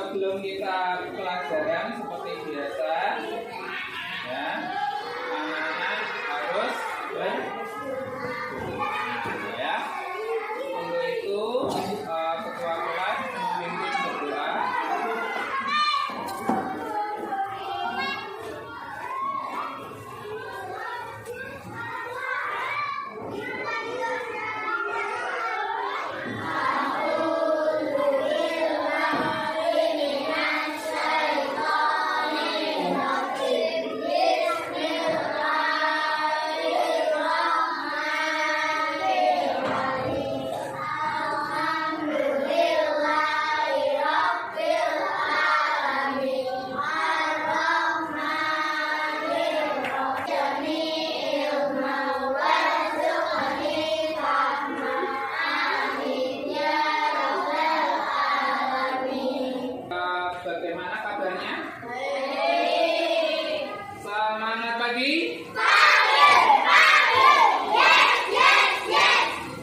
sebelum kita pelajaran seperti biasa, ya, anak-anak harus ya. Untuk itu ketua kelas memimpin berdoa. Bagaimana kabarnya? Baik. Semangat pagi. Yes.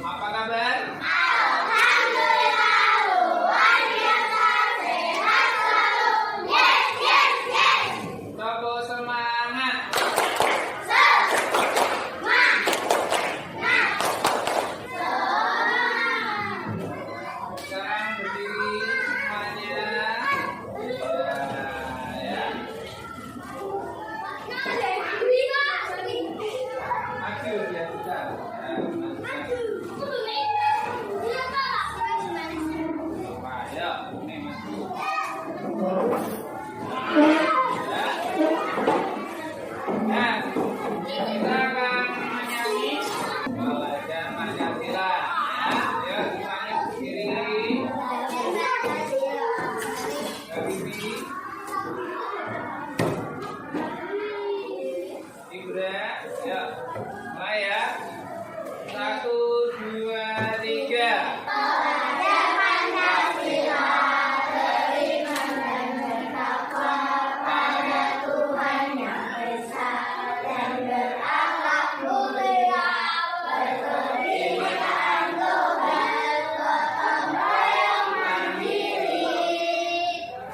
Apa kabar? Alhamdulillah, luar biasa, sehat selalu. Yes. Tepuk semangat. Sekarang berdiri semuanya. Maju ya kita. Ayo, ini maju. Ya. Nah, kita akan menyanyi Belajar Pancasila. Ya, semuanya berdiri. Berdiri. Ibra, ya, mulai ya. 1, 2, 3. Belajar Pancasila, beriman dan bertakwa pada Tuhan Yang Esa dan berakhlak mulia, berkebinekaan global, gotong royong mandiri,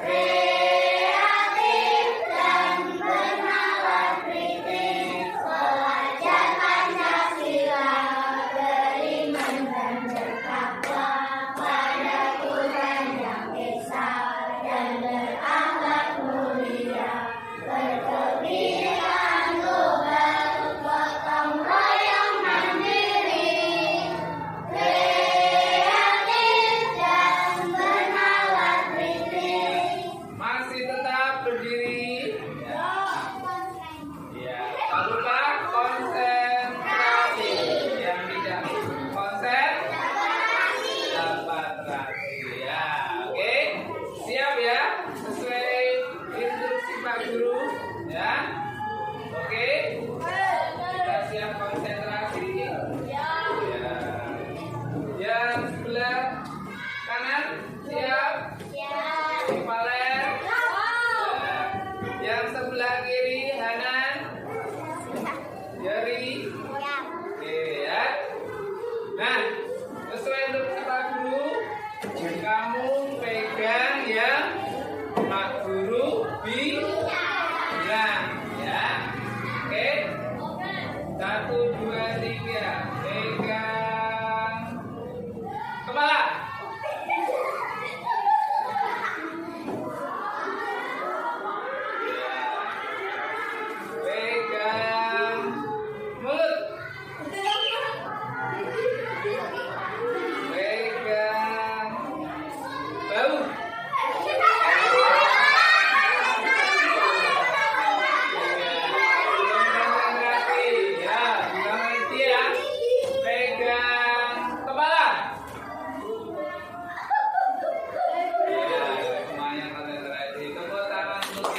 kreatif dan bernalar kritis. Belajar Pancasila, beriman dan bertakwa pada Tuhan Yang Esa dan berakhlak mulia, berkebinekaan global, gotong royong mandiri, kreatif dan bernalar kritis. Masih tetap berdiri. Ya, tak lupa konsentrasi. Yang tidak konsentrasi dapat terasi. Ya, oke. Siap ya? Sesuai instruksi Pak Guru. Ya. Oke. Kita siap konsentrasi. Ya. Yang sebelah kanan siap. Valen. Yang sebelah kiri Hanan. Yeri. Oke ya. Nah, sesuai instruksi Pak Guru, kamu pegang yang Pak Guru bilang ya. Oke. 1, 2, 3. Pegang kepala. Pegang mulut. Pegang bau. Konsentrasi ya, bilang nanti ya. Pegang kepala. Ya, semuanya konsentrasi. Tepuk tangan untuk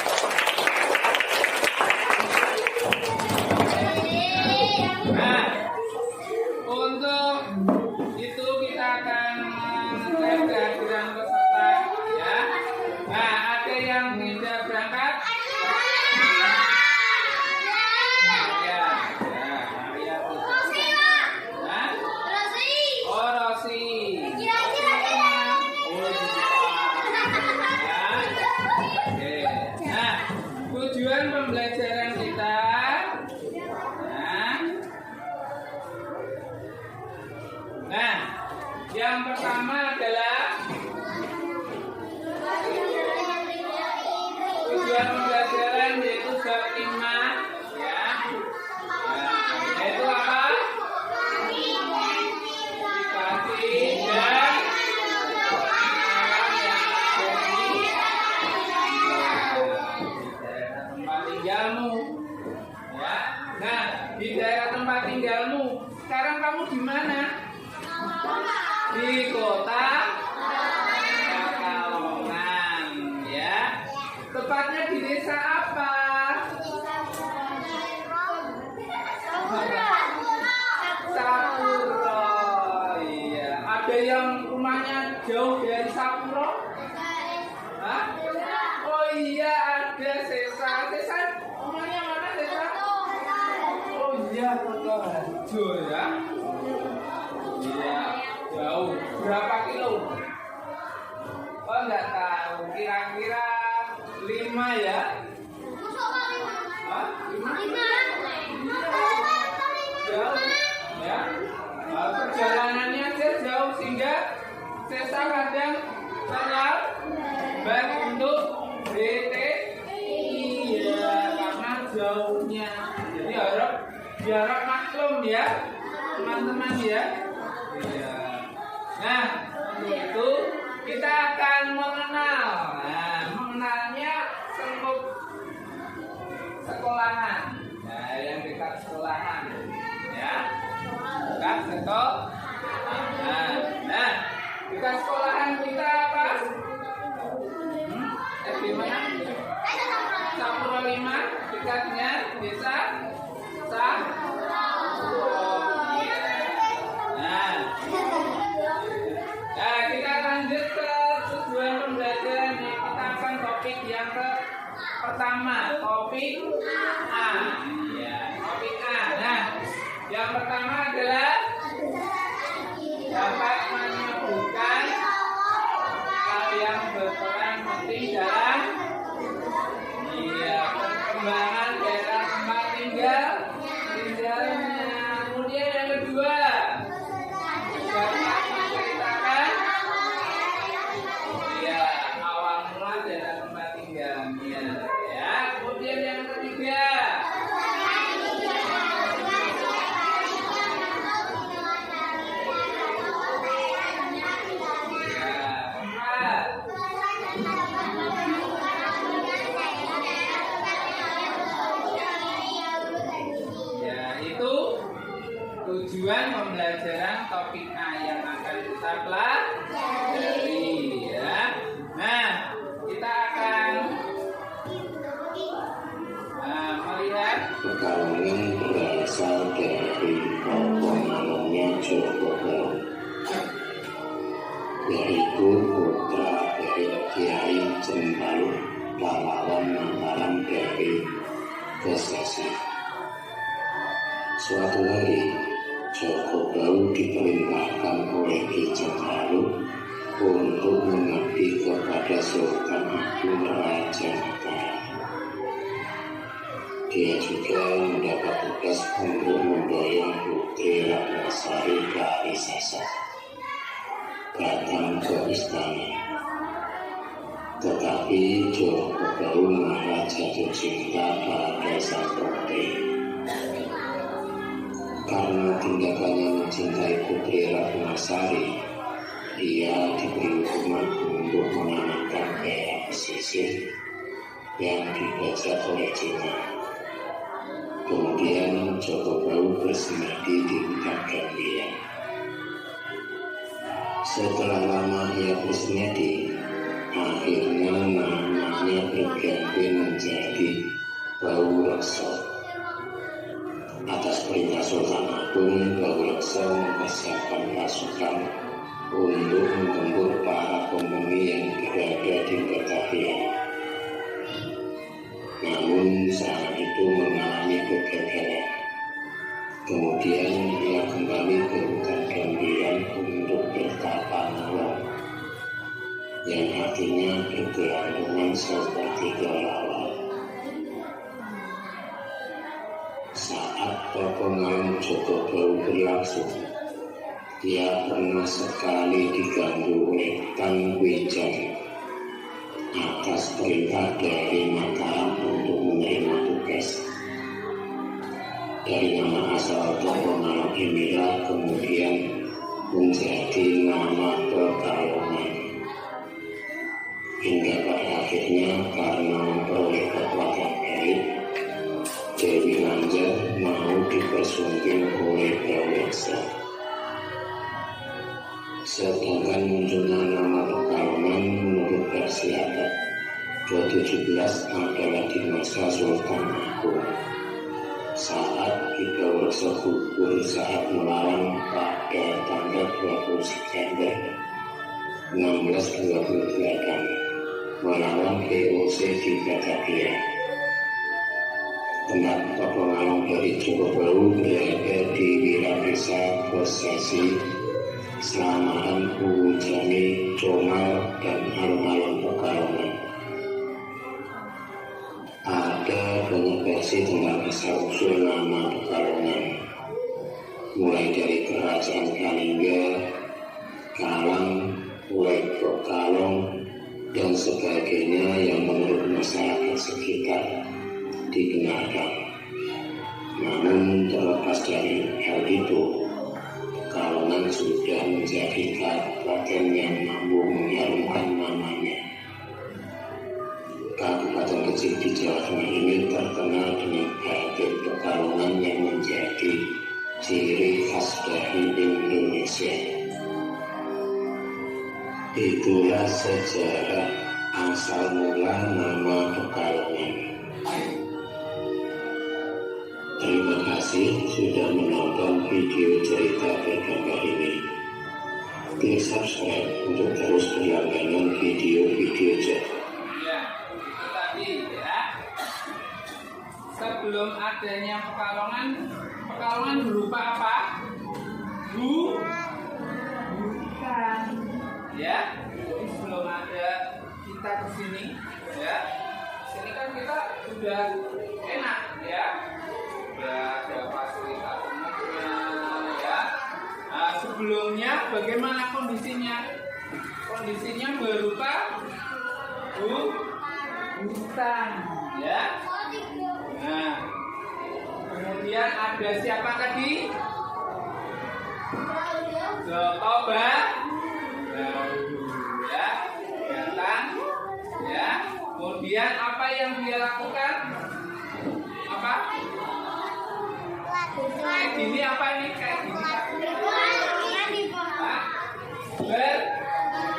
Nah, untuk itu kita akan mengecek kehadiran peserta ya. Nah, ada yang tidak berangkat? Ya, Maria tidak. Nah, oh Rosi. Oh, gitu. Ya, pembelajaran kita. Nah, yang pertama adalah tujuan pembelajaran yaitu bab 5 ya. Yaitu apa? Identifikasi dan tinggalmu ya. Nah, di daerah tempat tinggalmu sekarang kamu di mana? Di kota Pekalongan ya. Tepatnya di desa apa? Sapuro. Iya. Ada yang rumahnya jauh dari Sapuro? Hah? Oh iya, ada Sesa. Sesa rumahnya mana Sesa? Oh iya, Kotoharjo ya. Iya, jauh. Berapa kilo? Oh enggak tahu. Kira-kira 5 ya? Hah? 5? Jauh ya. Nah, perjalanannya aja jauh sehingga Sesa kadang terlambat untuk BTI ya, karena jauhnya. Jadi harap maklum ya teman-teman ya. Iya. Nah, untuk itu kita akan mengenal. Nah, mengenalnya lingkup sekolahan. Nah, yang dekat sekolahan ya. Dekat sekolahan. Nah, dekat sekolahan kita apa? Di mana? Sapuro 5 dekatnya desa Sapuro. Nah, kita lanjut ke tujuan pembelajaran. Kita akan topik yang pertama, topik A. Ya, topik A. Nah, yang pertama adalah dapat menyebutkan hal yang berperan penting dalam perkembangan daerah tempat tinggalnya. Kemudian yang kedua, dapat menceritakan awal mula daerah tempat tinggalnya. Ya, kemudian yang ketiga, tujuan pembelajaran topik A yang akan kita pelajari ya. Nah, kita akan melihat Pekalongan berasal dari tokoh namanya Jogobowo, yaitu putra dari Kiai Cembalu, pahlawan Mataram dari Kesesi. Suatu hari, Jogobowo diperintahkan oleh Ki Cembalu untuk mengabdi kepada Sultan Agung Raja Mataram. Dia juga mendapat tugas untuk memboyong Putri Ratnasari dari Sasak datang ke istana. Tetapi Jogobowo malah jatuh cinta pada sang putri. Karena tindakannya mencintai Putri Ratnasari, ia diberi hukuman untuk menanamkan daerah pesisir yang dibajak oleh Cina. Kemudian Jogobowo bersemedi di hutan Gambia. Setelah lama ia bersemedi, akhirnya namanya berganti menjadi Baurekso. Atas perintah Sultan Agung, Baurekso mempersiapkan pasukan untuk menggempur para pembunuh yang berada di Batavia. Namun saat itu mengalami kegagalan. Kemudian ia kembali ke hutan Gambiran untuk bertapa nolong, yang artinya bergelantungan seperti kelelawar. Potongan Joko Bahu berlangsung. Dia pernah sekali diganggu oleh Tan Wijang atas perintah dari Mataram untuk menerima tugas. Dari nama asal tokoh Malang inilah kemudian menjadi nama Pekalongan. Hingga pada akhirnya karena memperoleh kekuatan elit, Dewi Lanjar mau dipersunting oleh Brawijaya. Sedangkan munculnya nama Pekalongan menurut versi abad ke-17 adalah di masa Sultan Agung saat Kidawarsa gugur saat melawan pada tanggal 20 September 1628 melawan VOC di Batavia. Tempat peperangan dari Joko Bahu berada di Wiradesa, Posesi, Selamahan, Uwujani, Comal, dan alun-alun Pekalongan. Ada banyak versi tentang asal-usul nama Pekalongan, mulai dari Kerajaan Kalingga, Kalang, Wego Kalong, dan sebagainya yang menurut masyarakat sekitar dibenarkan. Namun terlepas dari hal itu, Pekalongan sudah menjadi kabupaten yang mampu mengharumkan namanya. Kabupaten kecil di Jawa Tengah ini terkenal dengan batik Pekalongan yang menjadi ciri khas dari Indonesia. Itulah sejarah asal mula nama Pekalongan. Terima kasih sudah menonton video cerita bergambar ini. Klik subscribe untuk terus berlangganan video-video cerita. Ya, itu tadi ya. Sebelum adanya Pekalongan, Pekalongan berupa apa? Bukan. Ya, jadi sebelum ada kita kesini, ya, sini kan kita sudah enak, ya. Ada fasilitas umumnya, ya. Nah, sebelumnya bagaimana kondisinya? Kondisinya berupa hutan, ya. Nah, kemudian ada siapa tadi? Joko Bahu, ya, datang, ya. Kemudian apa yang dia lakukan? Apa? Kayak gini apa ini? Kayak gini.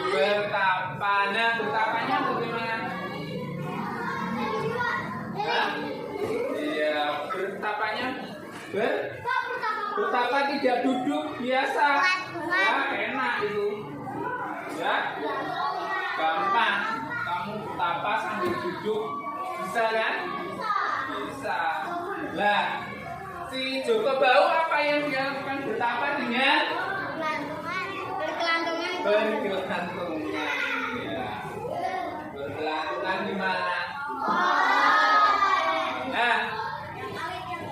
Bertapa. Nah, bertapanya bagaimana? Iya, bertapanya bertapa tidak duduk biasa. Ya, enak itu. Ya, gampang. Kamu bertapa sambil duduk, bisa kan? Bisa. Lah, si Joko Bahu apa yang dia lakukan? Bertapa dengan bergelantungan, ya. Bergelantungan di mana? Nah,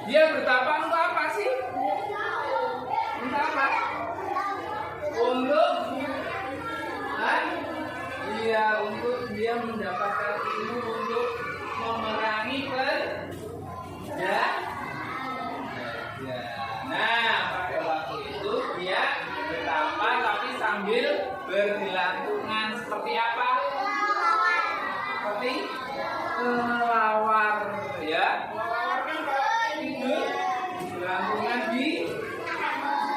dia bertapa untuk apa sih? Untuk apa? Untuk, iya, untuk dia mendapatkan ilmu untuk memerangi ya. Nah, pada waktu itu dia bertapa tapi sambil bergelantungan seperti apa? Seperti kelawar, ya. Kelawar kan tidur bergelantungan di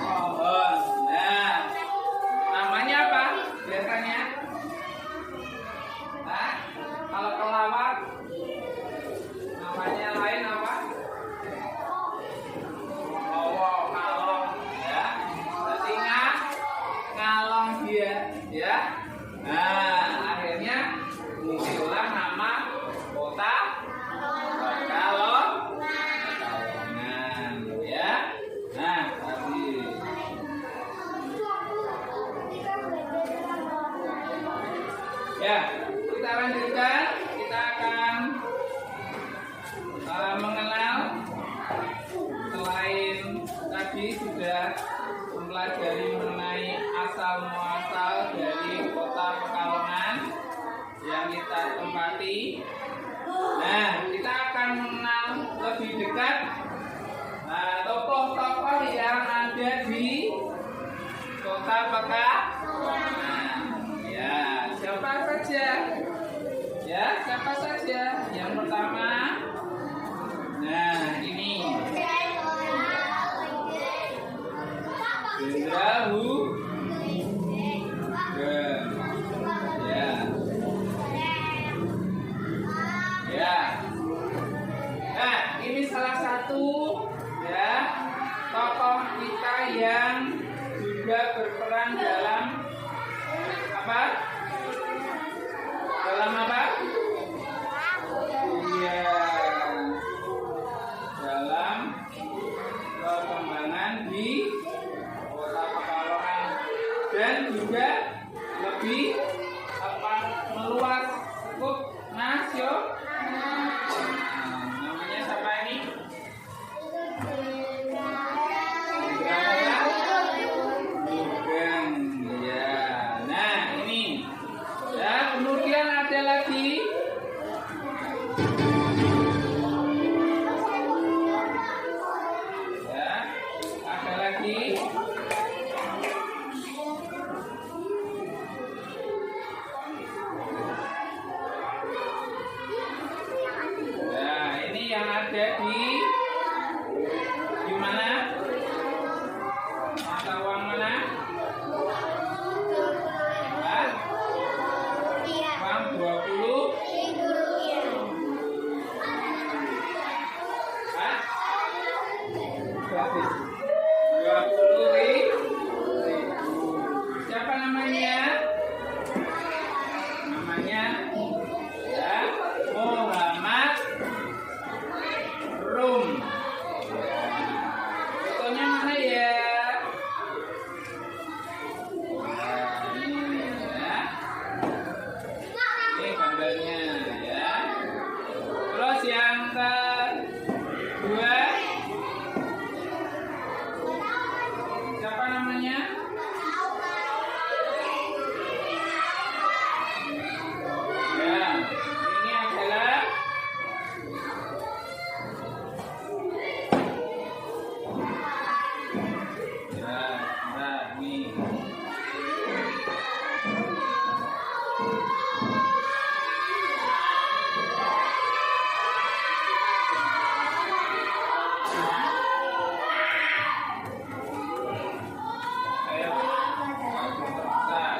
pohon. Nah, namanya apa biasanya? Nah, kalau kelawar namanya lain apa? Ngalong dia, ya. Nah, akhirnya muncullah nama kota Pekalongan. hati. Nah, kita akan mengenal lebih dekat tokoh-tokoh yang ada di Kota Pekalongan. Ya, siapa saja? Ya, siapa saja? Yang pertama, nah ini Jenderal Hugeng. Ya. Ya. Nah, ini salah satu ya tokoh kita yang juga berperan dalam apa? Dalam apa? Iya. Dalam perkembangan di Kota Pekalongan dan juga lebih meluas cukup nasional. Namanya siapa ini? Hugeng. Ya. Nah, ini. Ya, kemudian ada lagi. Ya, ada lagi. Nah, ini yang ada di mana? Mata uang mana? Hah? Uang 20. Hah? 20.000. Siapa namanya? Namanya ya, Muhammad Rum. Fotonya mana ya? Ini ya. Ini gambarnya ya. Terus yang kedua, siapa namanya? Ya, ini adalah ya, nah, ini. Ayo. Nah.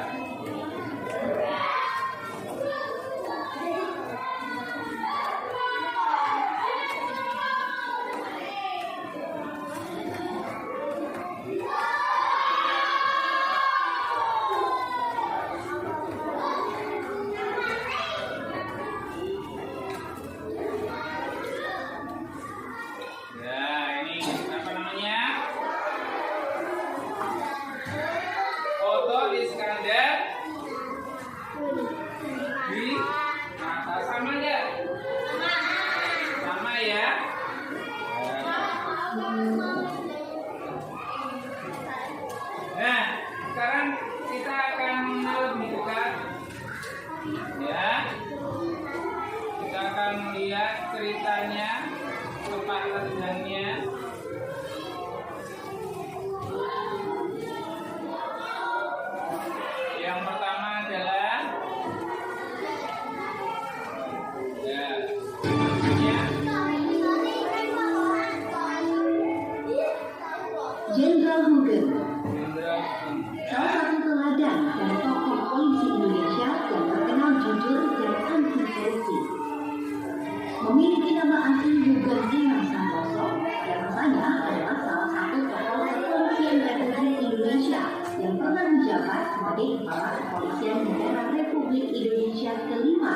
Ya, ini apa namanya? Foto Iskandar di mata sama ya? Sama ya? Nah, sekarang kita akan lebih dekat ya. Kita akan melihat ceritanya, sepak terjangnya. Yang pertama adalah ya, Jenderal Hugeng, Jenderal salah satu teladan dan tokoh polisi Indonesia yang terkenal jujur dan anti korupsi. Memiliki nama asli Hugeng Imam Santoso, yang rasanya adalah salah satu tokoh kepolisian Republik Indonesia yang pernah menjabat sebagai Kepala Kepolisian Negara Republik Indonesia kelima,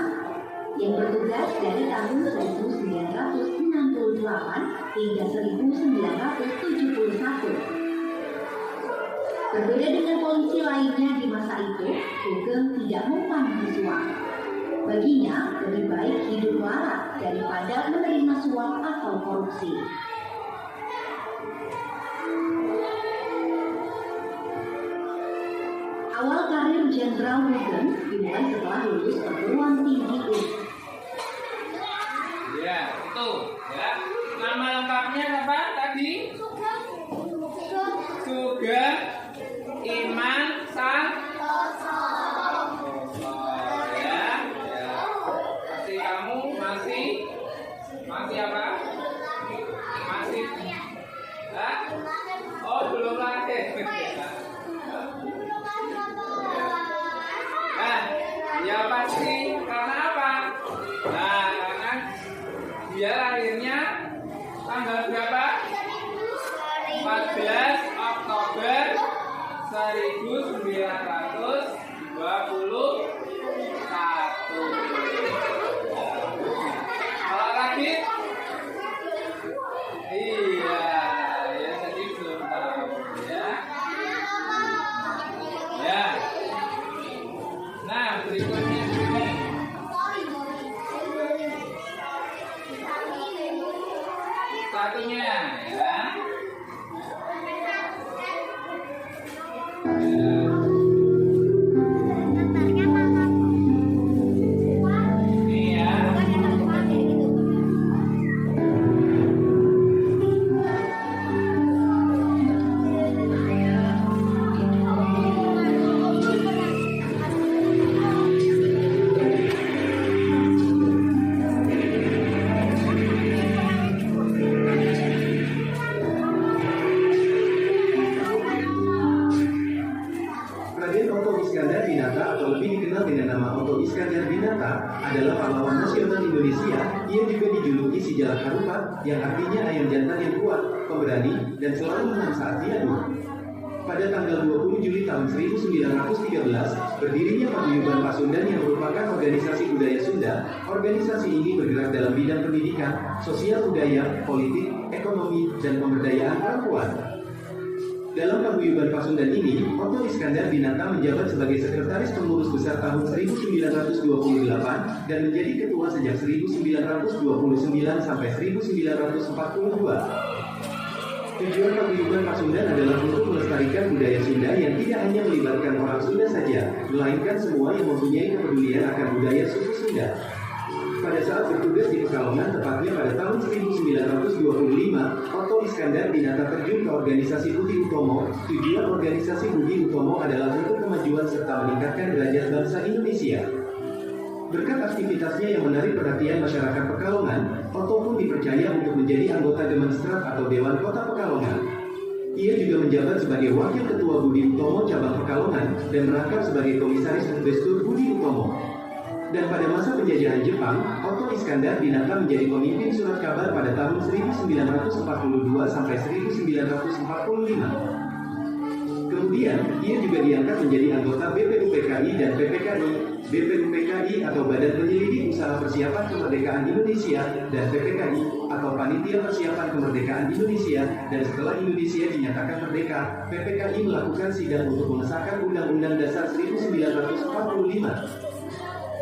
yang bertugas dari tahun 1968 hingga 1971. Berbeda dengan polisi lainnya di masa itu, Hugeng tidak mempan suap. Baginya, lebih baik hidup larat daripada menerima suap atau korupsi. Awal karir Jenderal Hugeng dimulai setelah lulus perguruan tinggi kamu masih apa? Masih? Hah? Oh, belum lahir. Nah, ya pasti karena apa? Nah, karena dia lahirnya tanggal berapa? 14 Oktober 1921. Kalau lagi? Iya, ya tadi belum tahu ya. Ya. Nah, berikutnya ini. Satunya ya. Ini ya. Raden Otto Iskandar Dinata atau lebih dikenal dengan nama Otto Iskandar Dinata adalah pahlawan nasional Indonesia. Ia juga dijuluki si Jalak Harupat, yang artinya ayam jantan yang kuat, pemberani, dan selalu menang saat diadu. Pada tanggal 20 Juli tahun 1913, berdirinya Paguyuban Pasundan yang merupakan organisasi budaya Sunda. Organisasi ini bergerak dalam bidang pendidikan, sosial budaya, politik, ekonomi, dan pemberdayaan perempuan. Dalam Paguyuban Pasundan ini, Otto Iskandar Dinata menjabat sebagai sekretaris pengurus besar tahun 1928 dan menjadi ketua sejak 1929 sampai 1942. Tujuan Paguyuban Pasundan adalah untuk melestarikan budaya Sunda yang tidak hanya melibatkan orang Sunda saja, melainkan semua yang mempunyai kepedulian akan budaya suku Sunda. Pada saat bertugas di Pekalongan, tepatnya pada tahun 1925, Otto Iskandar Dinata terjun ke organisasi Budi Utomo. Tujuan organisasi Budi Utomo adalah untuk kemajuan serta meningkatkan derajat bangsa Indonesia. Berkat aktivitasnya yang menarik perhatian masyarakat Pekalongan, Otto pun dipercaya untuk menjadi anggota Demonstrat atau Dewan Kota Pekalongan. Ia juga menjabat sebagai Wakil Ketua Budi Utomo Cabang Pekalongan dan merangkap sebagai Komisaris Investor Budi Utomo. Dan pada masa penjajahan Jepang, Otto Iskandar Dinata menjadi pemimpin surat kabar pada tahun 1942 sampai 1945. Kemudian, ia juga diangkat menjadi anggota BPUPKI dan PPKI. BPUPKI atau Badan Penyelidik Usaha Persiapan Kemerdekaan Indonesia dan PPKI atau Panitia Persiapan Kemerdekaan Indonesia. Dan setelah Indonesia dinyatakan merdeka, PPKI melakukan sidang untuk mengesahkan Undang-Undang Dasar 1945.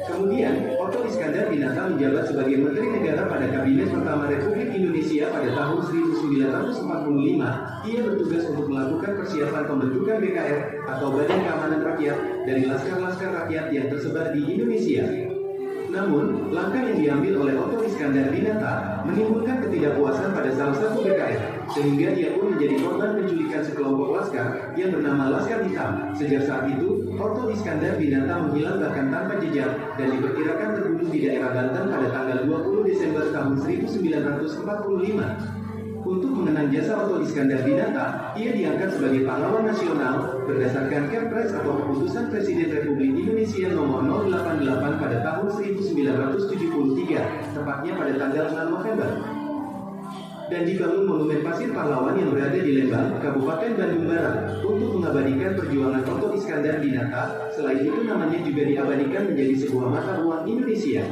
Kemudian, Otto Iskandar Dinata menjabat sebagai Menteri Negara pada Kabinet pertama Republik Indonesia pada tahun 1945. Ia bertugas untuk melakukan persiapan pembentukan BKR atau Badan Keamanan Rakyat dari laskar-laskar rakyat yang tersebar di Indonesia. Namun, langkah yang diambil oleh Otto Iskandar Dinata menimbulkan ketidakpuasan pada salah satu BKR, sehingga ia pun menjadi korban penculikan sekelompok laskar yang bernama Laskar Hitam. Sejak saat itu, Otto Iskandar Dinata menghilang bahkan tanpa jejak dan diperkirakan terbunuh di daerah Banten pada tanggal 20 Desember tahun 1945. Untuk mengenang jasa Otto Iskandar Dinata, ia diangkat sebagai pahlawan nasional berdasarkan Kepres atau Keputusan Presiden Republik Indonesia nomor 088 pada tahun 1973, tepatnya pada tanggal 6 November. Dan dibangun Monumen Pasir Pahlawan yang berada di Lembang, Kabupaten Bandung Barat, untuk mengabadikan perjuangan Otto Iskandar Dinata. Selain itu, namanya juga diabadikan menjadi sebuah mata uang Indonesia.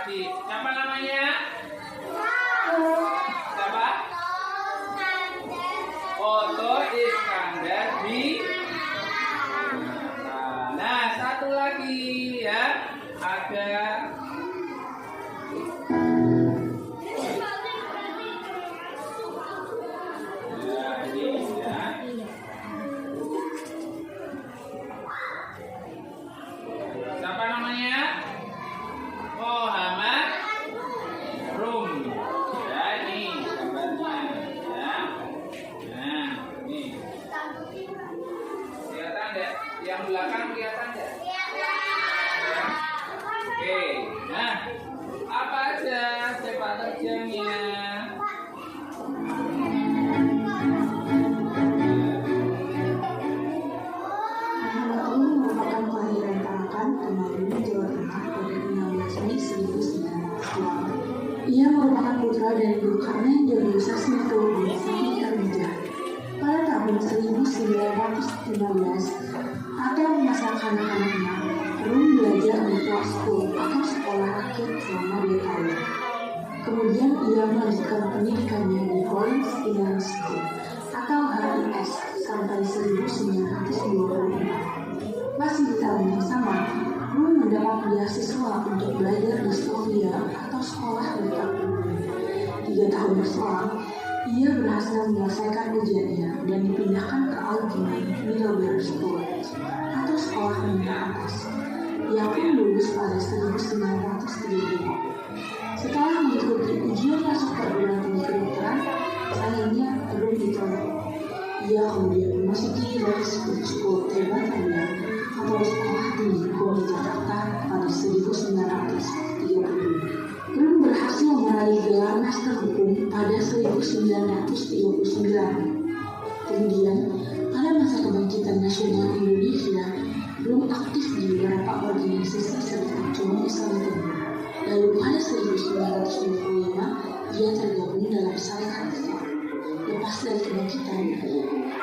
Siapa namanya? Siapa? Otto Iskandar Dinata. Nah, satu lagi ya. Ada nggak? Yang belakang kelihatan nggak? Oke, nah apa aja sepak terjangnya? Muhammad Ali merupakan kelahiran Tarakan, Temanggung, Jawa Tengah pada 16 Mei 1902. Ia merupakan putra dari Guru Karmen Julius Asmito dan Siti Khadijah. Pada tahun 1915 atau masa kanak-kanaknya, Rum belajar di Clark School atau sekolah rakyat selama 2 tahun. Kemudian ia melanjutkan pendidikannya di Collins Inland School atau HIS sampai 1924. Masih di tahun yang sama, Rum mendapat beasiswa untuk belajar di Sofia atau sekolah letak umum. 3 tahun berselang, ia berhasil menyelesaikan ujiannya dan dipindahkan ke Allegheny Middlebury School atau sekolah menengah atas yang lulus pada 1930. Setelah mengikuti ujian masuk perguruan tinggi kedokteran, sayangnya Rum ditolak. Ia kemudian memasuki Royal School Terbataria atau sekolah tinggi hukum di Jakarta pada 1932. Rum berhasil meraih gelar Master Hukum pada 1939. Kemudian, pada masa kebangkitan nasional Indonesia, Rum aktif di beberapa organisasi serikat Cuma Islam Timur. Lalu pada 1925, ia tergabung dalam Sarekat Islam. Lepas dari kebangkitan,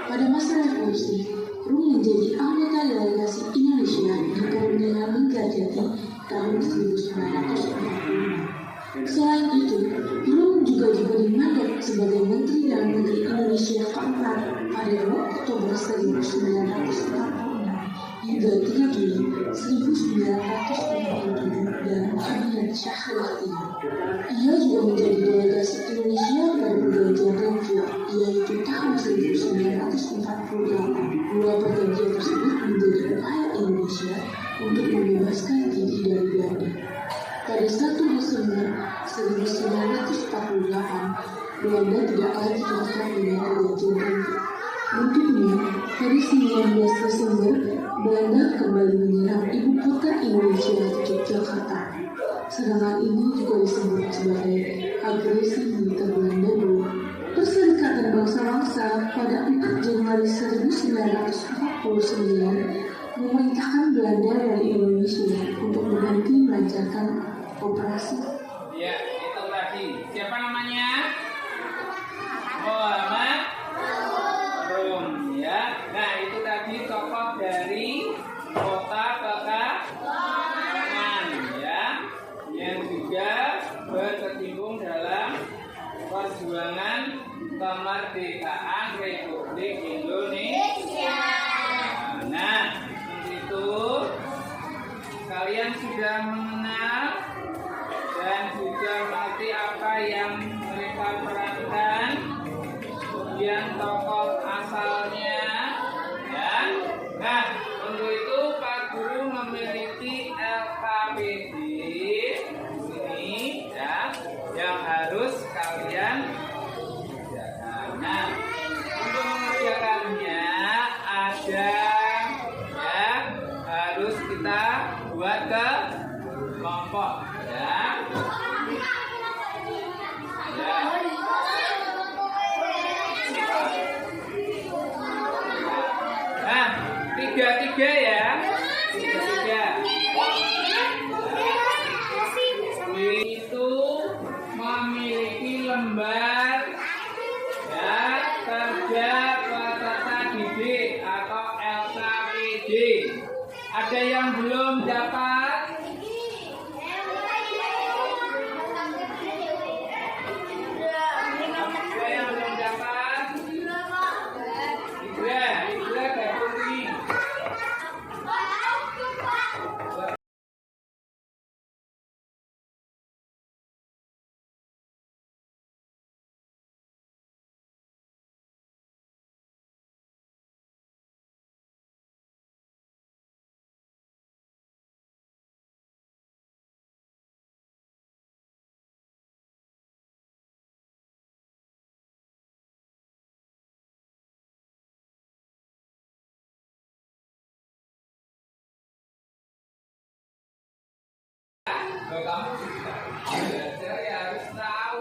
pada masa revolusi, Rum menjadi anggota delegasi Indonesia di Perundingan Megamendung tahun 1945. Selain itu, Rum juga diberi mandat sebagai Menteri Dalam Negeri Indonesia keempat pada 2 Oktober 1946 hingga 3 Juli 1947 dalam Kabinet Syahrir. Ia juga menjadi delegasi Indonesia pada perjanjian Renville, yaitu tahun 1948. Dua perjanjian tersebut menjadi upaya Indonesia untuk membebaskan diri dari Belanda. Pada 1 Desember 1948, Belanda tidak lagi terikat dengan perjanjian Renville. Untungnya, pada 19 Desember, Belanda kembali menyerang ibu kota Indonesia, Yogyakarta. Serangan ini juga disebut sebagai agresi militer Belanda II. Perserikatan Bangsa-Bangsa pada 4 Januari 1949 memerintahkan Belanda dari Indonesia untuk berhenti melancarkan operasi. Ya, itu tadi. Siapa namanya? Muhammad Rum, ya. Nah, itu tadi tokoh dari kota Pekalongan, ya, yang juga berkecimpung dalam perjuangan kemerdekaan Republik Indonesia. Nah, itu kalian sudah mengenal dan juga mengerti apa yang mereka perankan, kemudian tokoh asalnya, ya. Nah, untuk itu Pak Guru memiliki LKPD ini, ya, yang harus kalian kerjakan. Nah, untuk mengerjakannya ada, ya, harus kita buat ke kelompok, ya. Nah, 3-3 ya. 3-3. Itu memiliki lembar, ya, kerja peserta didik atau LKPD. Ada yang belum dapat? Loh, kamu sudah belajar ya harus tahu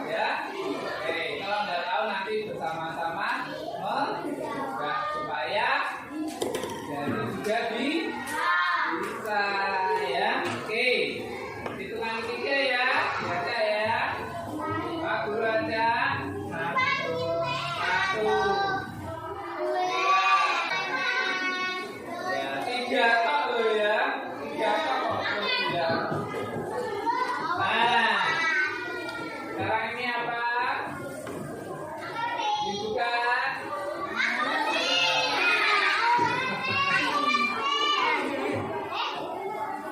ya. Oke, kalau nggak tahu nanti bersama-sama mencoba supaya jadi juga bisa ya. Oke, hitungan 3 ya, baca ya. Pak Guru aja. 1, 2, ya 3 tok loh ya. 3 tok ya. Nah, sekarang ini apa? Dibuka.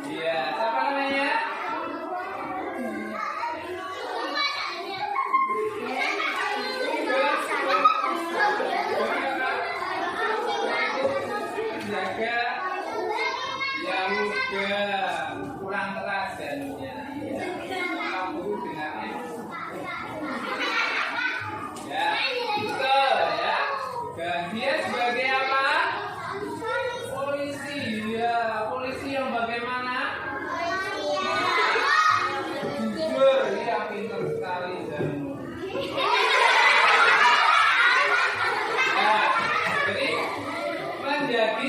Iya, siapa namanya? Jaga. Ya udah, kurang keras janunya. Kamu dengarnya. Ya, betul ya. Dan dia sebagai apa? Polisi. Ya, polisi yang bagaimana? Jujur, ya pintar sekali Janu. Ya, jadi menjadi